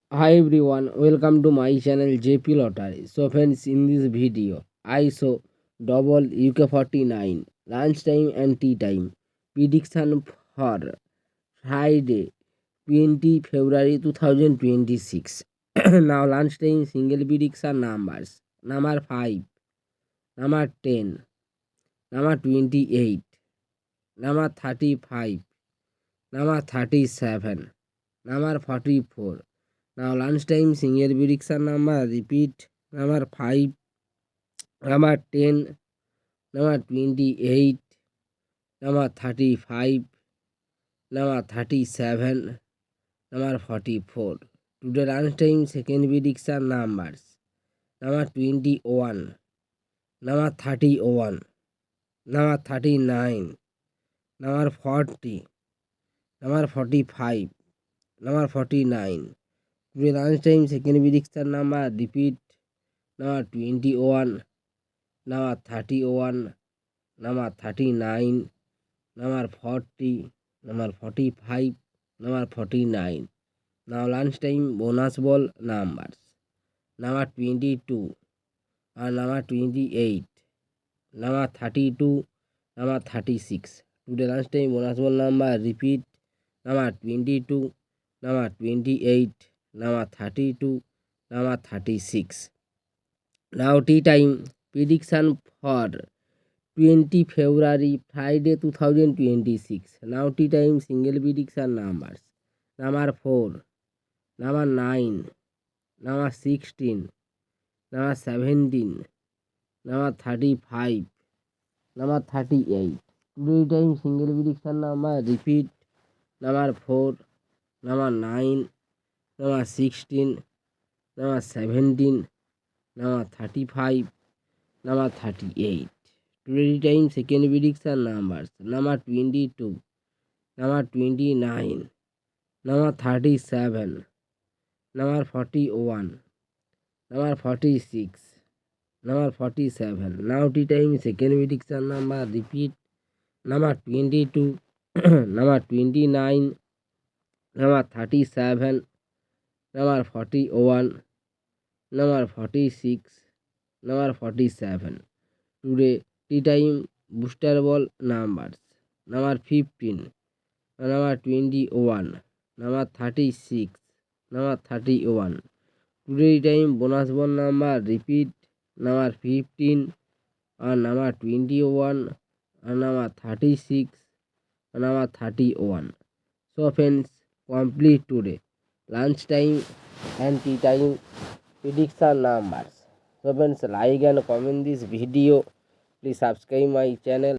Hi everyone, welcome to my channel JP Lottery. So friends, in this video, I show double UK49 lunch time and tea time prediction for Friday 20 February 2026. Now lunch time single prediction numbers: number 5, number 10, number 28, number 35, number 37, number 44. Now lunchtime single prediction number repeat: number 5, number 10, number 28, number 35, number 37, number 44. Today lunchtime second prediction numbers: number 21, number 31, number 39, number 40, number 45, number 49. Today lunchtime second prediction number repeat: number 21, number 31, number 39, number 40, number 45, number 49. Now lunchtime bonus ball numbers: number 22 and number 28, number 32, number 36. Today lunchtime bonus ball number repeat: number 22, number 28, number 32, number 36. Now tea time prediction for 20 February Friday 2026. Now tea time single prediction numbers: number 4, number 9, number 16, number 17, number 35, number 38. Today time single prediction number repeat: number 4, number 9, number 16, number 17, number 35, number 38. Today time second prediction numbers: number 22, number 29, number 37, number 41, number 46, number 47. Now tea time second prediction number repeat: number 22, number 29, number 37, number 41, number 46, number 47. Today tea time booster ball numbers: number 15, number 21, number 36, number 31. Today time bonus ball number repeat: number 15 and number 21 and number 36 and number 31. So friends, complete today lunch time and tea time prediction numbers. So friends, like and comment this video. Please subscribe my channel.